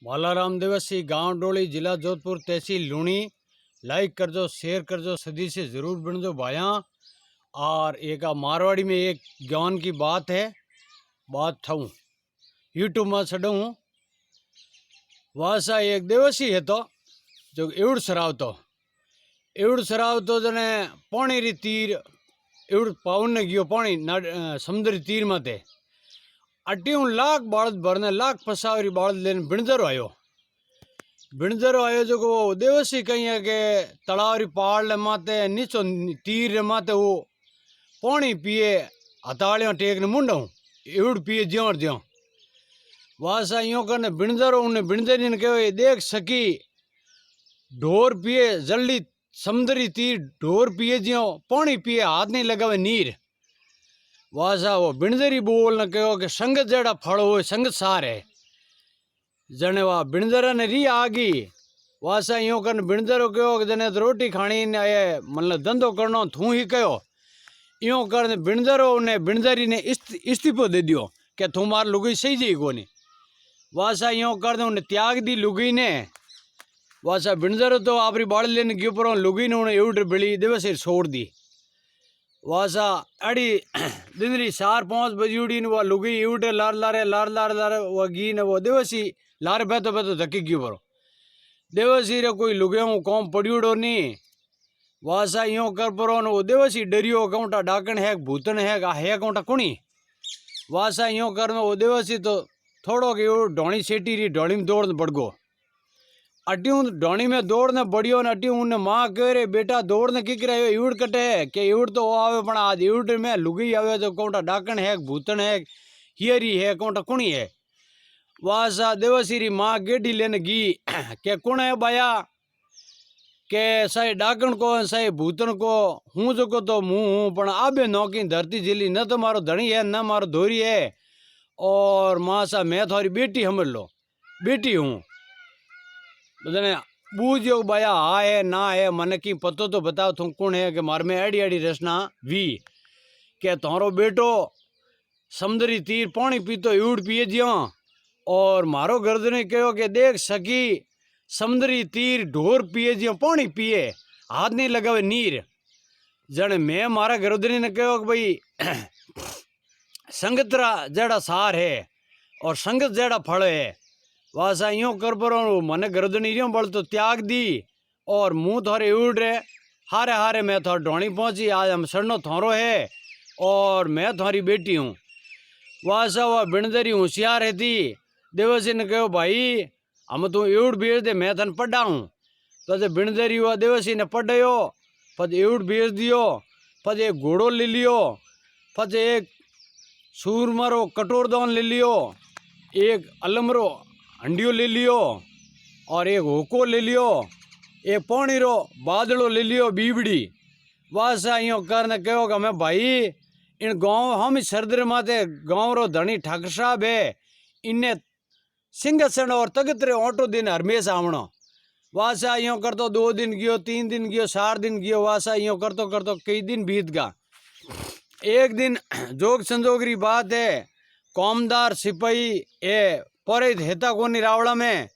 बालाराम दिवसी, गांव डोली, जिला जोधपुर, तहसील लूणी। लाइक करजो, शेयर करजो, सदी से जरूर बनजो भाया। और एक मारवाड़ी में एक ज्ञान की बात है, बात थाऊं यूट्यूब में छड़ूँ। वासा एक देवसी है तो जो एवड़ सरावतो जने पानी री तीर एवड़ पावन ने गयो पानी समुद्री तीर माते अट्यूं लाख बालद भरने लाख फसावरी बालद लेने बिणजरो आयो जो वो देवसी कहीं है के तलावरी पहाड़ ले माते नीचो तीर रे माते वो पानी पिए हथालियों टेक ने मुंडों एवड़ पिए ज्यों ज्यों। वासा यूं करने बिणजरो उन्हें बिणजरी ने कहो देख सकी ढोर पिए जल्दी समुद्री तीर ढोर पिए ज्यों पानी पिए हाथ नहीं लगावे नीर। वासा वो बिणजरी बोल न कहो कि संगत जड़ा फल हो संगत सार है जने वा बिणजरा ने री आगी। वासा यूं कर बिणजरो कहो कि जने तो रोटी खानी ने मतलब धंधो करनो थू ही कहो यूं कर बिणजरो ने बिणजरी ने इस्तीफो दे दियो कि तू मार लुगई सही जी कोनी। वासा यूं कर उन्हें त्याग दी लुगई ने। वासा बिणजरो तो आपरी बाड़ लेने गयो पर लुगई ने उन्हें एवड़ बिली दिवस छोड़ दी। वासा अड़ी दिनरी 4-5 बजी उड़ी ने वो लुगई एवड़े लार लारे वो गी ने वो दिवसी लारे बैठो बैठो धक्की गयो परो देवसी रे कोई लुगाओं कौम पड़ियोड़ो नहीं। वासा यूं कर परो वो देवसी डरियो कौटा डाकण है भूतन है कौटा कुणी। वासा यूं कर वो देवसी तो थोड़ो कि ढोणी सेटी री ढोणी में दौड़ बढ़ गो अट्यूं ढोणी में दौड़ने बढ़ियो ने अट्यूं उन्हें माँ कह रे बेटा दौड़ने की करायो इवड़ कटे है कि इवड़ तो आवे पण आज इवड़ में लुगई आवे तो कौटा डाकण है भूतन है हियरी है कौटा कुणी है। वासा देवसी री माँ गेडी लेने गी के कुण है बाया के साई डाकण को साई भूतन को हूँ जो को तो मुँह हूँ पण आबे नौकी धरती जिली न तो मारो धणी है न मारो धोरी है और माँ सा मैं थारी बेटी समझ लो बेटी हूँ जने बूझो बाया हा है ना है मन की पतो तो बताओ तू कौन है कि मार में एड़ी एड़ी रचना वी के थारो बेटो समुद्री तीर पानी पीतो इवड़ पिए जियो और मारो गर्दने कहो कि देख सकी समुद्री तीर ढोर पिए जियो पानी पिए हाथ नहीं लगावे नीर। जने मैं मारा गर्दनी ने कहो कि भाई संगतरा जड़ा सार है और संगत जड़ा फल है। वासा यूं कर परो मन गर्दनी यूं बल तो त्याग दी और मुँह थोड़े उड़ रहे हारे हारे मैं थोड़ा ढोणी पहुंची आज हम सड़नो थोरो है और मैं थारी बेटी हूँ। वासा वह बिणजरी होशियार है थी देवसी ने कहो भाई हम तू एवड़ भेज दे मैं थन पढ़ा हूँ तो जब बिणजरी हुआ देवसी ने पढ़ायो पद एवड़ भेज दियो पद एक घोड़ो ले लियो पद एक सूरमरो कटोरदान ले लियो एक अलमरो हंडियो ले लियो और एक होको ले लियो एक पानी रो बादड़ो ले लियो बीबड़ी। वासा यूँ करने कहो कि मैं भाई इन गांव हम सरदर माते गांव रो धनी ठाकर साहब है इन्हें सिंहासन और तगत रे ऑटो दिन हरमेश आवणो। वासा यूँ करतो 2 दिन गयो 3 दिन गयो 4 दिन गयो। वासा यूँ करतो करतो कई दिन बीत गा। एक दिन जोग संजोग री बात है कौमदार सिपाही ए परे हेता कोनी रावड़ा में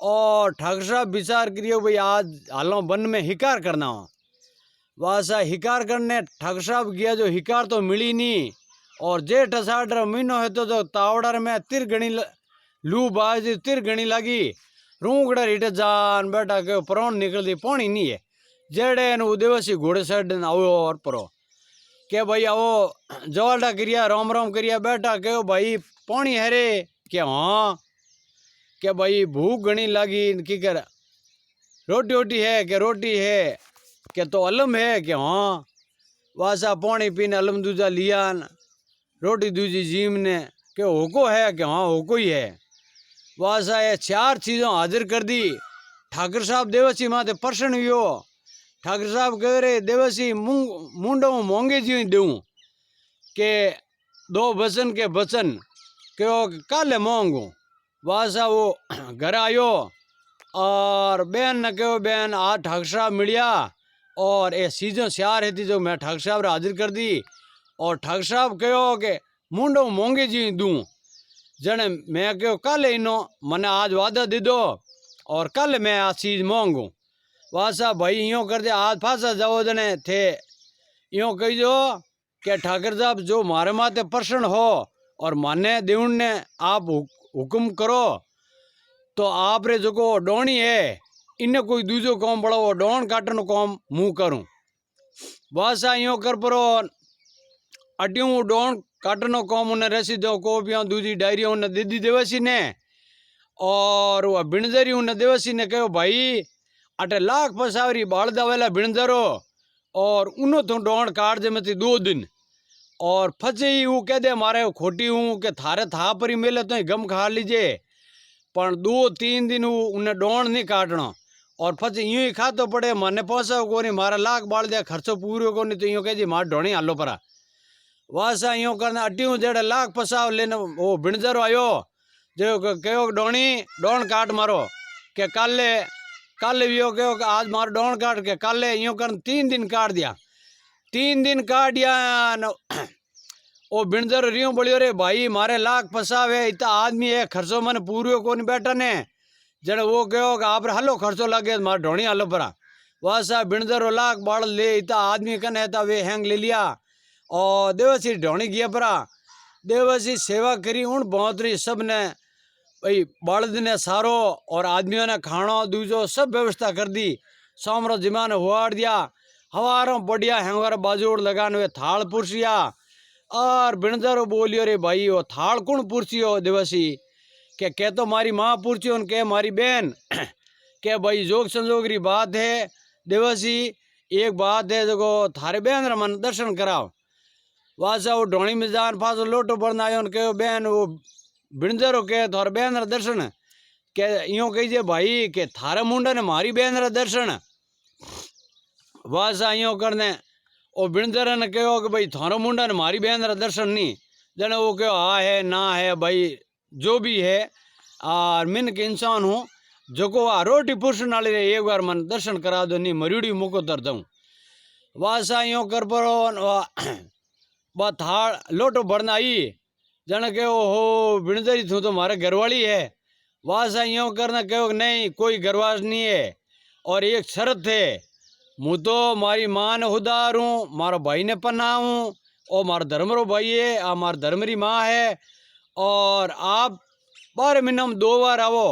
और ठाकर साहब विचार करियो भाई आज हालों वन में हिकार करना हो। वासा हिकार करने ठाकर साहब गया जो हिकार तो मिली नहीं और जेठ अषाढ़ महीनो है तो जो तावड़र में तिर गणी लू बाज तिर गणी लगी रूंगड़ा रिटे जान बैठा के परौन निकल दी पानी नहीं है जेड़े उदेवसी घोड़े साइड आओ और परो के भाई आओ जवाल्डा करिया रोम रोम करिया बैठा के भाई पानी है रे क्या हाँ क्या भाई भूख घनी लगी की कर रोटी वोटी है क्या रोटी है क्या तो अलम है क्या हाँ। वासा पानी पीने अलम दूजा लिया रोटी दूजी जीम ने के होको है क्या हाँ होको ही है। वासा ये 4 चीज़ों हाजिर कर दी। ठाकर साहब देवसी माते प्रसन्न हुयो। ठाकर साहब कह रहे देवसी मुंडो मोंगे जी दूँ के 2 वचन के बचन क्यों काले मोंगू। वासा वो घर आयो और बहन न कहो बहन आज ठाकर साहब मिलिया और ये चीज़ों श्यार है थी जो मैं ठाकर साहब हाजिर कर दी और ठाकर साहब कहो कि मुंडो मोंगे जी दूँ जने मैं क्यों कल इनो मने आज वादा दीदो और कल मैं आ चीज मांगू वासा भाई यूँ कर दे आज फांसा जाओ जने थे यूँ कही जो कि ठाकर साहब जो मारे माते प्रसन्न हो और माने देउन ने आप हुक्म करो तो आप रे जो डोणी है इन्हें कोई दूजो काम बढ़ाओ डोन काटन काम मुँह करूँ वासा यूँ कर परो अट्यूं डोन काटनो काम उन्हें रसी दो कोपियाँ दूजी डायरी उन्हें दीदी देवसी ने और वह बिणजरी उन्हें देवसी ने कहो भाई अटे लाख पसावरी बालदा वाला बिणजरो और उन्हों तो डोन काट दे मती 2 दिन और फचे ही वो कह दे मारे खोटी हूँ कि थारे था पर ही मिले तो गम खा लीजिए पर 2-3 दिन उन्हें डोन नहीं काटना और फचे यूं ही खातो पड़े मने पोसा को नहीं मारा लाख बाल दिया खर्चो पूरो को नहीं तो यूँ कह जी मार डोनी हालो परा वासा यूँ करना अट्यूं जेड़े लाख पसाव लेने वो बिणजरो आयो जो कहो डोनी डोन काट मारो के कल यो कहो कि आज मारो डोन काट के कल यूँ कर 3 दिन काट दिया 3 दिन काट दिया ओ बिणजर रियो बोलियो रे भाई मारे लाख पसावे इतना आदमी है खर्चो मन पूरो को नहीं बैठा ने जड़े वो कहो कि आप हलो खर्चो लगे मारे ढोणी हलो परा वासा बिणजरो लाख बाड़ ले इतना आदमी कने था वे हैंग ले लिया और देवसी ढोणी गया परा देवसी सेवा करी उन बहुतरी सब ने भाई बड़द ने सारो और आदमियों ने खाना दूजो सब व्यवस्था कर दी सामरो जिमान हुआड़ दिया हवारों बढ़िया हैंगर बाजूड़ लगाने हुए थाल पुरसिया और बिणजरो बोलियो रे भाई वो थाल कौन पुरसियो देवसी के तो मारी माँ पुरसियो के मारी बहन के भाई जोग संजोग री बात है देवसी एक बात है जो थारे बहन रा मन दर्शन कराओ वासा वो ढोणी में जान फासो लोटो बढ़ना आयो कहो बहन वो बिणजरो के थारे बहन रा दर्शन के यूँ कहीजे भाई के थारे मुंडा ने मारी बहन रा दर्शन वासा यूँ करने वो बिणजर ने कहो कि भाई थारो मुंडा ने मारी बहन रा दर्शन नहीं जने वो कहो हाँ है ना है भाई जो भी है और मिन के इंसान हूँ जो को आ रोटी पुरुष नाली रे एक बार मन दर्शन करा दो नहीं मरूड़ी मुको तर दूँ वासा यूँ कर परो बा थाड़ लोटो भरना आई जने कहो हो बिणजरी थू तो मारे घरवाली है वासा यूँ करना कहो नहीं कोई घरवास नहीं है और एक शर्त है मुँ तो मारी माँ ने उदार हूँ मारो भाई ने पन्ना हूँ और मारा धर्मरो भाई है आ मार धर्मरी माँ है और आप 12 महीना में 2 बार आवो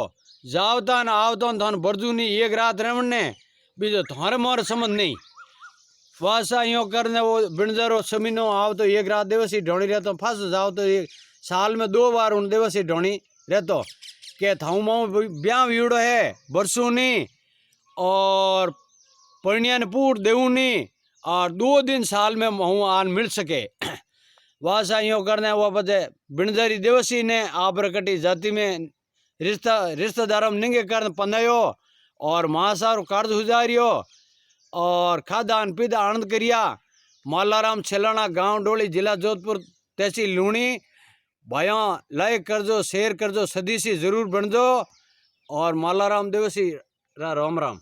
जावता न आवता थान बरजू नहीं एक रात रहने बीजो थारे मारे समझ नहीं वासा यूँ करने वो बिणजरो समीनो आओ तो एक रात देवसी ढोणी रहते फंस जाओ तो एक साल में 2 बार उन देवसी ढोणी रहते के थाऊ माऊ ब्याह वीड़ो है बरसू नहीं और परिणिया ने पूर देऊ नहीं और 2 दिन साल में हूँ आन मिल सके वासा यूँ करने वो बदे बिणजरी देवसी ने आप कटी जाति में रिश्तेदारों में निंगे कर पंदायो और महासार कार्य गुजारियो और खादान पीदा आनंद करिया मालाराम छेलाना गांव डोली जिला जोधपुर तहसील लूणी भाइयों लाइक कर दो शेयर कर दो सदीसी जरूर बन दो और मालाराम देवसी राम राम।